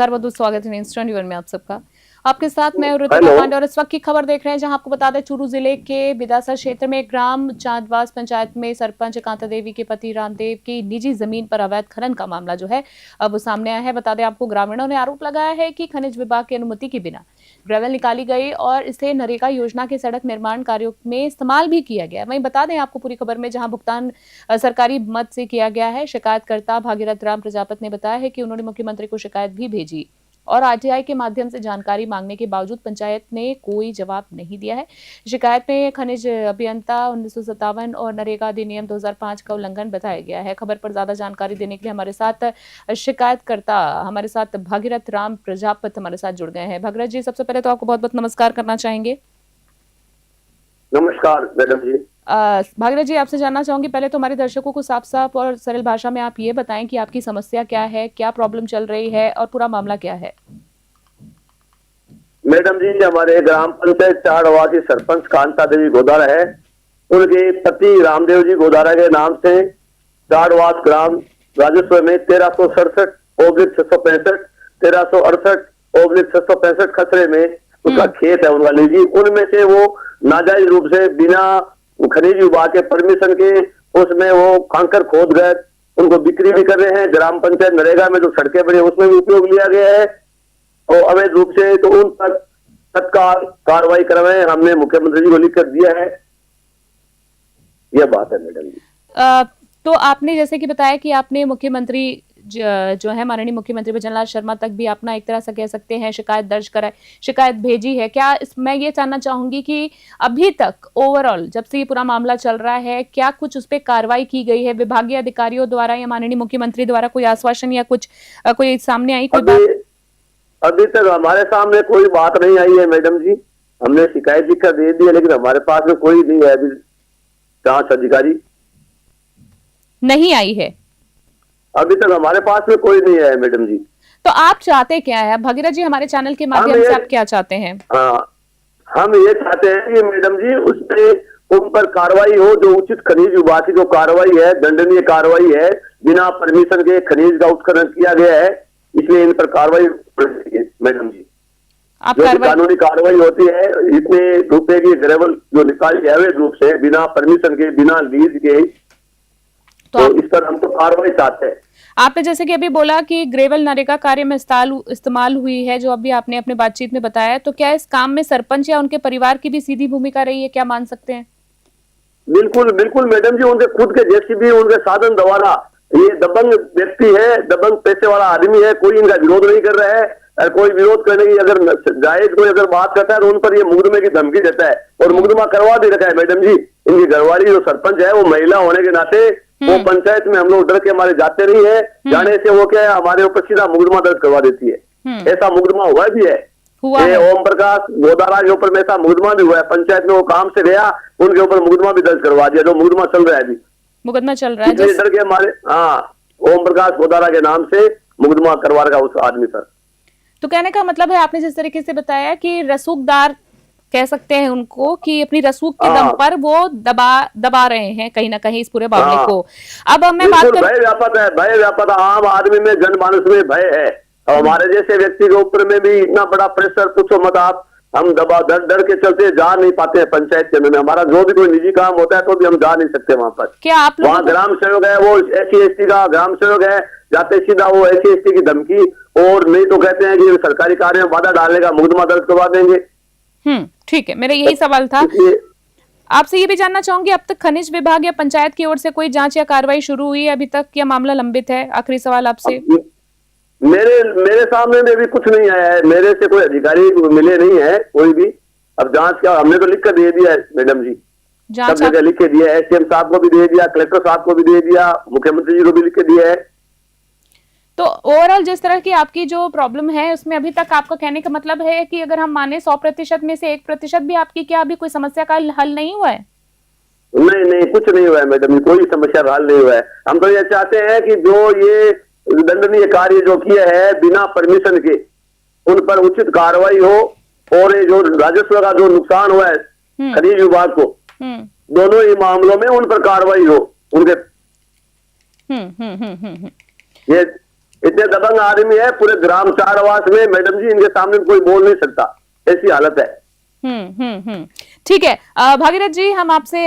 नमस्कार, बहुत बहुत स्वागत है इंस्टेंट न्यूज़ में आप सबका। आपके साथ मैं ऋतिका हेलो। पांडे और इस वक्त की खबर देख रहे हैं, जहां आपको बता दें चूरू जिले के बिदासा क्षेत्र में ग्राम चांदवास पंचायत में सरपंच कांता देवी के पति रामदेव की निजी जमीन पर अवैध खनन का मामला जो है अब सामने आया है। बता दें आपको, ग्रामीणों ने आरोप लगाया है कि खनिज विभाग की अनुमति के बिना ग्रेवल निकाली गई और इसे नरेगा योजना के सड़क निर्माण कार्यों में इस्तेमाल भी किया गया। वहीं बता दें आपको पूरी खबर में, जहां भुगतान सरकारी मद से किया गया है। शिकायतकर्ता भागीरथ राम प्रजापत ने बताया है कि उन्होंने मुख्यमंत्री को शिकायत भी भेजी और आरटीआई के माध्यम से जानकारी मांगने के बावजूद पंचायत ने कोई जवाब नहीं दिया है। शिकायत में खनिज अभियंता 1957 और नरेगा अधिनियम 2005 का उल्लंघन बताया गया है। खबर पर ज्यादा जानकारी देने के लिए हमारे साथ शिकायतकर्ता, हमारे साथ भागीरथ राम प्रजापत हमारे साथ जुड़ गए हैं। भागीरथ जी, सबसे पहले तो आपको बहुत बहुत नमस्कार करना चाहेंगे। नमस्कार मैडम जी। भागीरथ जी, आपसे जानना चाहूंगी, पहले तो हमारे दर्शकों को साफ साफ और सरल भाषा में आप ये बताएं कि आपकी समस्या क्या है, क्या प्रॉब्लम चल रही है और पूरा मामला क्या है। मैडम जी, हमारे ग्राम पंचायत चाड़वा की सरपंच कांता देवी गोदारा है। उनके पति रामदेव जी गोदारा के नाम से चाड़वास ग्राम राजस्व में 1367/665, 1368/665 खसरे में उसका खेत है उनका निजी। उनमें से वो नाजायज रूप से बिना खनिज विभाग के परमिशन के उसमें वो कंकर खोद गए, उनको बिक्री भी कर रहे हैं। ग्राम पंचायत नरेगा में जो सड़कें बनी उसमें भी उपयोग लिया गया है और अवैध रूप से, तो उन पर तत्काल कार्रवाई करवाएं। हमने मुख्यमंत्री जी को लिख कर दिया है। यह बात है मैडम जी। तो आपने जैसे कि बताया कि आपने मुख्यमंत्री जो है माननीय मुख्यमंत्री भजनलाल शर्मा तक भी अपना एक तरह से कह सकते हैं शिकायत दर्ज कराए, शिकायत भेजी है। क्या मैं ये जानना चाहूंगी कि अभी तक ओवरऑल जब से ये पूरा मामला चल रहा है, क्या कुछ उस पर कार्रवाई की गई है विभागीय अधिकारियों द्वारा या माननीय मुख्यमंत्री द्वारा? कोई आश्वासन या कुछ कोई सामने आई कोई बात? अभी तक हमारे सामने कोई बात नहीं आई है मैडम जी। हमने शिकायत लिखकर दे दी है, लेकिन हमारे पास में कोई नहीं है अभी जांच अधिकारी। नहीं आई है अभी तक हमारे पास में कोई नहीं है मैडम जी। तो आप चाहते क्या है भागीरथ जी, हमारे चैनल के माध्यम से आप क्या चाहते हैं? हम ये चाहते हैं कि मैडम जी उसपे उन पर कार्रवाई हो, जो उचित खनिज विभाग की जो कार्रवाई है, दंडनीय कार्रवाई है। बिना परमिशन के खनिज का उत्खनन किया गया है, इसलिए इन पर कार्रवाई मैडम जी। जो कानूनी कार्रवाई होती है, इतने रुपए की ग्रेवल जो निकाली है अवैध रूप से बिना परमिशन के, बिना लीज के, तो इस पर हम तो कार्रवाई चाहते हैं। आपने जैसे कि अभी बोला कि ग्रेवल नरेगा कार्य में इस्तेमाल हुई है, जो अभी आपने अपने बातचीत में बताया, तो क्या इस काम में सरपंच या उनके परिवार की भी सीधी भूमिका रही है, क्या मान सकते हैं? बिल्कुल बिल्कुल मैडम जी, उनके खुद के जेसीबी, उनके साधन द्वारा, ये दबंग व्यक्ति है, दबंग पैसे वाला आदमी है। कोई इनका विरोध नहीं कर रहा है। कोई विरोध करने की अगर जायज कोई अगर बात करता है तो उन पर ये मुकदमे की धमकी देता है और मुकदमा करवा भी रखा है मैडम जी। इनकी घरवाली जो सरपंच है वो महिला होने के नाते वो पंचायत में हम लोग डर के हमारे जाते नहीं है। जाने से वो क्या है, हमारे ऊपर सीधा मुकदमा दर्ज करवा देती है। ऐसा मुकदमा हुआ भी है। ओम प्रकाश गोदारा के ऊपर में ऐसा मुकदमा भी हुआ है। पंचायत में वो काम से गया, उनके ऊपर मुकदमा भी दर्ज करवा दिया, जो मुकदमा चल रहा है अभी। मुकदमा चल रहा है डर के हमारे, ओम प्रकाश गोदारा के नाम से मुकदमा करवा रहा उस आदमी पर। तो कहने का मतलब है, आपने जिस तरीके से बताया कि रसूखदार कह सकते हैं उनको, कि अपनी रसूख के दम पर वो दबा रहे हैं कहीं ना कहीं इस पूरे मामले को। अब मैं बात कर, भय व्यापक है, भय व्यापक आम आदमी में, जनमानस में भय है। और हमारे जैसे व्यक्ति के ऊपर में भी इतना बड़ा प्रेशर, पूछो मत आप। हम दबा डर के चलते जा नहीं पाते हैं पंचायत के अंदर में। हमारा जो भी कोई निजी काम होता है तो भी हम जा नहीं सकते वहां पर। क्या आप वहाँ ग्राम सेवक है, वो SC/ST का ग्राम सेवक है, जाते सीधा वो SC/ST की धमकी, और नहीं तो कहते हैं कि सरकारी कार्य में बाधा डालने का मुकदमा दर्ज करवा देंगे। ठीक है, मेरा यही सवाल था। आपसे ये भी जानना चाहूंगी, अब तक खनिज विभाग या पंचायत की ओर से कोई जांच या कार्रवाई शुरू हुई है अभी तक, या मामला लंबित है? आखिरी सवाल आपसे। मेरे सामने में भी कुछ नहीं आया है, मेरे से कोई अधिकारी मिले नहीं है कोई भी। अब जांच क्या, हमने तो लिख कर दे दिया है मैडम जी, सब जगह लिख के दिया है। SDM साहब को भी दे दिया, कलेक्टर साहब को भी दे दिया, मुख्यमंत्री जी को भी लिख के दिया है। तो ओवरऑल जिस तरह की आपकी जो प्रॉब्लम है, उसमें अभी तक आपका कहने का मतलब है कि अगर हम माने 100% में से 1% भी आपकी क्या अभी कोई समस्या का हल नहीं हुआ है? नहीं, कुछ नहीं हुआ है मैडम, कोई समस्या का हल नहीं हुआ है। हम तो ये चाहते हैं कि जो ये दंडनीय कार्य जो किया है बिना परमिशन के, उन पर उचित कार्रवाई हो, और ये जो राजस्व का जो नुकसान हुआ है खनिज विभाग को, दोनों ही मामलों में उन पर कार्रवाई हो। उनके ये इतने दबंग आदमी है पूरे ग्राम चारवास में मैडम जी, इनके सामने कोई बोल नहीं सकता, ऐसी हालत है। ठीक है। भागीरथ जी, हम आपसे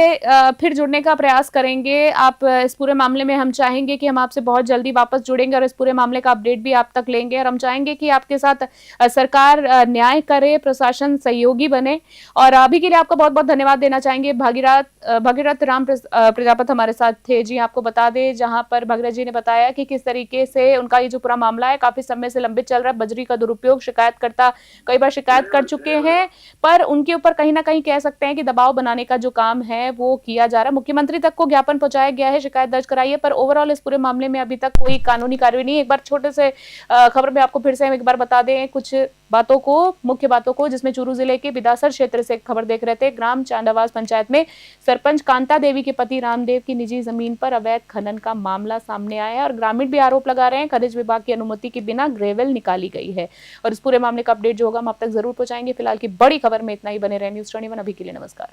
फिर जुड़ने का प्रयास करेंगे। आप इस पूरे मामले में हम चाहेंगे कि हम आपसे बहुत जल्दी वापस जुड़ेंगे और इस पूरे मामले का अपडेट भी आप तक लेंगे, और हम चाहेंगे कि आपके साथ सरकार न्याय करे, प्रशासन सहयोगी बने। और अभी के लिए आपका बहुत बहुत धन्यवाद देना चाहेंगे। भागीरथ राम प्रजापत हमारे साथ थे। जी, आपको बता दें, जहां पर भागीरथ जी ने बताया कि किस तरीके से उनका ये जो पूरा मामला है काफी समय से लंबित चल रहा है। बजरी का दुरुपयोग शिकायतकर्ता कई बार शिकायत कर चुके हैं, पर उनके ऊपर कहीं ना कहीं कह सकते हैं कि दबाव बनाने का जो काम है वो किया जा रहा है। मुख्यमंत्री तक को ज्ञापन पहुंचाया गया है, शिकायत दर्ज कराई है, पर ओवरऑल इस पूरे मामले में अभी तक कोई कानूनी कार्रवाई नहीं। एक बार छोटे से खबर में आपको फिर से हम एक बार बता दें कुछ बातों को, मुख्य बातों को, जिसमें चूरू जिले के बिदासर क्षेत्र से खबर देख रहे थे। ग्राम चांदावास पंचायत में सरपंच कांता देवी के पति रामदेव की निजी जमीन पर अवैध खनन का मामला सामने आया है और ग्रामीण भी आरोप लगा रहे हैं खनिज विभाग की अनुमति के बिना ग्रेवल निकाली गई है। और इस पूरे मामले का अपडेट जो होगा हम आप तक जरूर पहुंचाएंगे। फिलहाल की बड़ी खबर में इतना ही। बने रहे न्यूज़ 21। अभी के लिए नमस्कार।